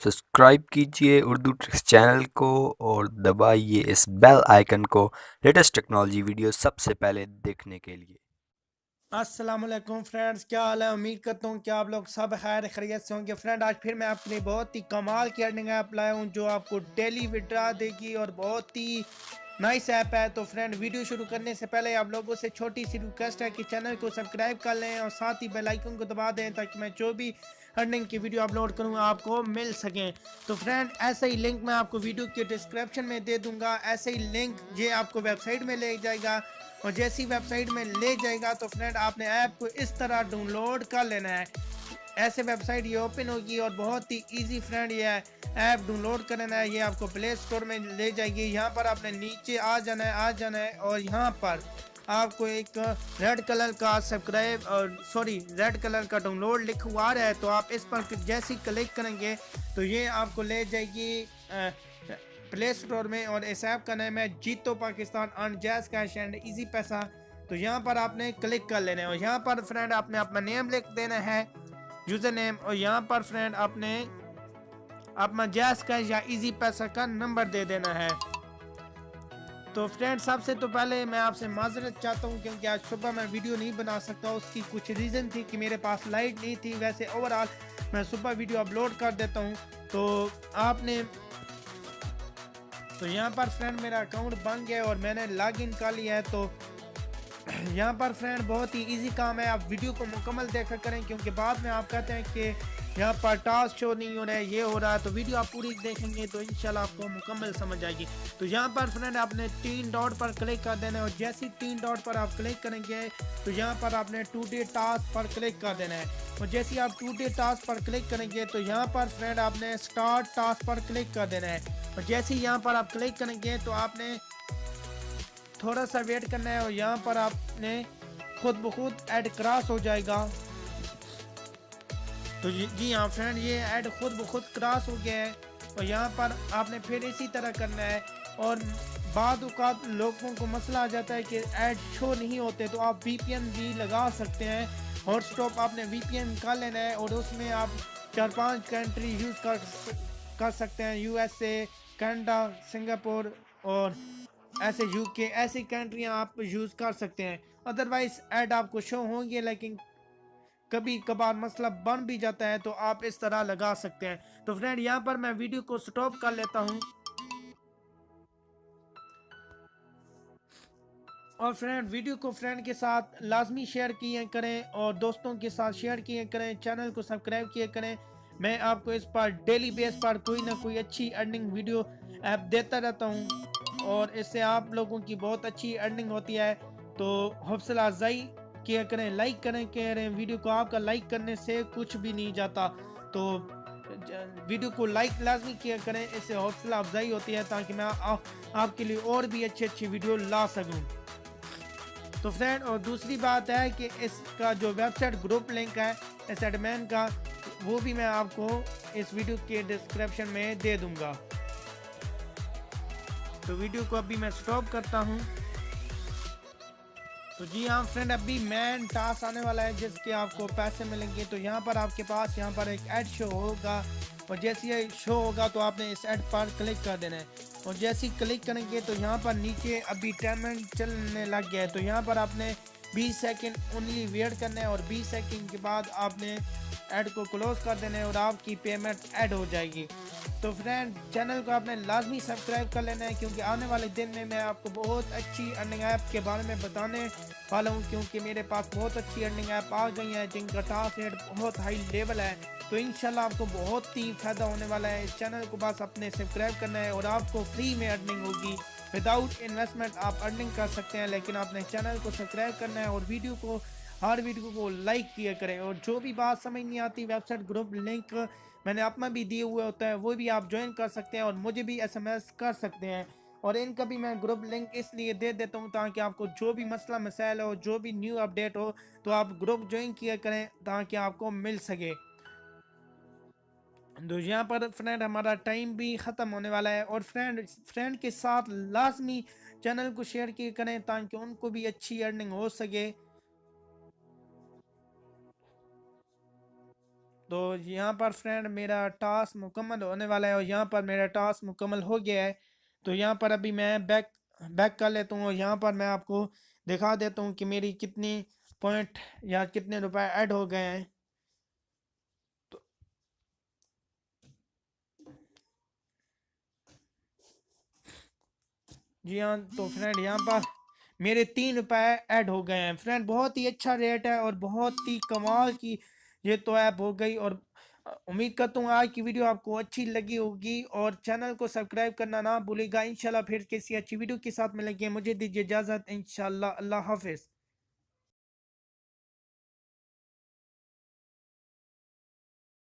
Subscribe कीजिए Urdu tricks channel को और दबाइए इस बेल आइकन को लेटेस्ट टेक्नोलॉजी वीडियो सबसे पहले देखने के लिए। अस्सलामुअलैकुम फ्रेंड्स, क्या हाल है। उम्मीद करता हूँ कि आप लोग सब खैर खैरियत से होंगे। फ्रेंड, आज फिर मैं अपनी बहुत ही कमाल की अर्निंग ऐप लाया हूँ जो आपको डेली विड्रा देगी और बहुत ही नाइस ऐप है। तो फ्रेंड, वीडियो शुरू करने से पहले आप लोगों से छोटी सी रिक्वेस्ट है कि चैनल को सब्सक्राइब कर लें और साथ ही बेल आइकन को दबा दें ताकि मैं जो भी अर्निंग की वीडियो अपलोड करूँ आपको मिल सकें। तो फ्रेंड, ऐसा ही लिंक मैं आपको वीडियो के डिस्क्रिप्शन में दे दूंगा। ऐसे ही लिंक ये आपको वेबसाइट में ले जाएगा और जैसी वेबसाइट में ले जाएगा तो फ्रेंड आपने ऐप को इस तरह डाउनलोड कर लेना है। ऐसे वेबसाइट ये ओपन होगी और बहुत ही इजी फ्रेंड ये ऐप डाउनलोड कर लेना है। ये आपको प्ले स्टोर में ले जाएगी। यहाँ पर आपने नीचे आ जाना है और यहाँ पर आपको एक रेड कलर का सब्सक्राइब और रेड कलर का डाउनलोड लिखा हुआ है। तो आप इस पर जैसे ही क्लिक करेंगे तो ये आपको ले जाएगी प्ले स्टोर में और इस ऐप का नाम है जीतो Pakistan earn jazz cash and easy पैसा। तो यहाँ पर आपने क्लिक कर लेना है और यहाँ पर फ्रेंड आपने अपना नेम लिख देना है, यूजर नेम, और यहाँ पर फ्रेंड आपने अपना जैज़ कैश या इजी पैसा का नंबर दे देना है। तो फ्रेंड, सबसे तो पहले मैं आपसे माजरत चाहता हूँ क्योंकि आज सुबह मैं वीडियो नहीं बना सकता। उसकी कुछ रीज़न थी कि मेरे पास लाइट नहीं थी। वैसे ओवरऑल मैं सुबह वीडियो अपलोड कर देता हूँ। तो आपने तो यहाँ पर फ्रेंड मेरा अकाउंट बन गया और मैंने लॉग इन कर लिया है। तो यहाँ पर फ्रेंड बहुत ही इजी काम है। आप वीडियो को मुकम्मल देखा करें क्योंकि बाद में आप कहते हैं कि यहाँ पर टास्क शो नहीं हो रहा है, ये हो रहा है। तो वीडियो आप पूरी देखेंगे तो इंशाल्लाह आपको मुकम्मल समझ आएगी। तो यहाँ पर फ्रेंड आपने 3 डॉट पर क्लिक कर देना है और जैसे ही 3 डॉट पर आप क्लिक करेंगे तो यहाँ पर आपने 2 डे टास्क पर क्लिक कर देना है और जैसे ही आप 2 डे टास्क पर क्लिक करेंगे तो यहाँ पर फ्रेंड आपने स्टार्ट टास्क पर क्लिक कर देना है और जैसे ही यहाँ पर आप क्लिक करेंगे तो आपने थोड़ा सा वेट करना है और यहाँ पर आपने खुद ब खुद ऐड क्रॉस हो जाएगा। तो जी हाँ फ्रेंड, ये ऐड खुद ब खुद क्रॉस हो गया है और यहाँ पर आपने फिर इसी तरह करना है। और बाद औक़ात लोगों को मसला आ जाता है कि ऐड शो नहीं होते, तो आप वीपीएन भी लगा सकते हैं। हॉटस्टॉप आपने वीपीएन कर लेना है और उसमें आप 4-5 कंट्री यूज़ कर सकते हैं। यूएसए, कनाडा, सिंगापुर और ऐसे यूके, ऐसी कंट्रियां आप यूज़ कर सकते हैं। अदरवाइज ऐड आपको शो होंगे, लेकिन कभी कभार मसला बन भी जाता है तो आप इस तरह लगा सकते हैं। तो फ्रेंड, यहाँ पर मैं वीडियो को स्टॉप कर लेता हूँ और फ्रेंड वीडियो को फ्रेंड के साथ लाजमी शेयर किए करें और दोस्तों के साथ शेयर किए करें। चैनल को सब्सक्राइब किए करें। मैं आपको इस पर डेली बेस पर कोई ना कोई अच्छी अर्निंग वीडियो ऐप देता रहता हूं और इससे आप लोगों की बहुत अच्छी अर्निंग होती है। तो हौसला अफजाई किया करें, लाइक करें वीडियो को। आपका लाइक करने से कुछ भी नहीं जाता। तो वीडियो को लाइक लाजमी किया करें, इससे हौसला अफजाई होती है ताकि मैं आपके लिए और भी अच्छी अच्छी वीडियो ला सकूं। तो फ्रेंड, और दूसरी बात है कि इसका जो वेबसाइट ग्रुप लिंक है इस एडमिन का, वो भी मैं आपको इस वीडियो के डिस्क्रिप्शन में दे दूंगा। तो वीडियो को अभी मैं स्टॉप करता हूं। तो जी हाँ फ्रेंड, अभी मेन टास्क आने वाला है जिसके आपको पैसे मिलेंगे। तो यहाँ पर आपके पास यहाँ पर एक ऐड शो होगा और जैसे ये शो होगा तो आपने इस ऐड पर क्लिक कर देना है और जैसे ही क्लिक करेंगे तो यहाँ पर नीचे अभी पेमेंट चलने लग गया है। तो यहाँ पर आपने 20 सेकंड ओनली वेट करना है और 20 सेकंड के बाद आपने ऐड को क्लोज कर देना है और आपकी पेमेंट ऐड हो जाएगी। तो फ्रेंड, चैनल को आपने लाजमी सब्सक्राइब कर लेना है क्योंकि आने वाले दिन में मैं आपको बहुत अच्छी अर्निंग ऐप के बारे में बताने वाला हूँ क्योंकि मेरे पास बहुत अच्छी अर्निंग ऐप आ गई हैं जिनका टास्क रेट बहुत हाई लेवल है। तो इंशाल्लाह आपको बहुत ही फ़ायदा होने वाला है। इस चैनल को बस अपने सब्सक्राइब करना है और आपको फ्री में अर्निंग होगी। विदाउट इन्वेस्टमेंट आप अर्निंग कर सकते हैं, लेकिन आपने चैनल को सब्सक्राइब करना है और हर वीडियो को लाइक किया करें। और जो भी बात समझ नहीं आती, वेबसाइट ग्रुप लिंक मैंने अपना भी दिए हुए होता है, वो भी आप ज्वाइन कर सकते हैं और मुझे भी एसएमएस कर सकते हैं। और इनका भी मैं ग्रुप लिंक इसलिए दे देता हूँ ताकि आपको जो भी मसला मसाइल हो, जो भी न्यू अपडेट हो, तो आप ग्रुप ज्वाइन किया करें ताकि आपको मिल सके। तो यहाँ पर फ्रेंड हमारा टाइम भी ख़त्म होने वाला है और फ्रेंड के साथ लाजमी चैनल को शेयर किया करें ताकि उनको भी अच्छी अर्निंग हो सके। तो यहाँ पर फ्रेंड मेरा टास्क मुकम्मल होने वाला है और यहाँ पर मेरा टास्क मुकम्मल हो गया है। तो यहाँ पर अभी मैं बैक बैक कर लेता हूँ और यहाँ पर मैं आपको दिखा देता हूँ कि मेरी कितनी पॉइंट या कितने रुपए ऐड हो गए हैं। तो जी हाँ, तो फ्रेंड यहाँ पर मेरे 3 रुपए ऐड हो गए हैं फ्रेंड। बहुत ही अच्छा रेट है और बहुत ही कमाल की ये तो ऐप हो गई। और उम्मीद करता हूँ आज की वीडियो आपको अच्छी लगी होगी और चैनल को सब्सक्राइब करना ना भूलिएगा। इंशाल्लाह फिर किसी अच्छी वीडियो के साथ मिलेंगे। मुझे दीजिए इजाज़त। इंशाल्लाह, अल्लाह हाफिज़।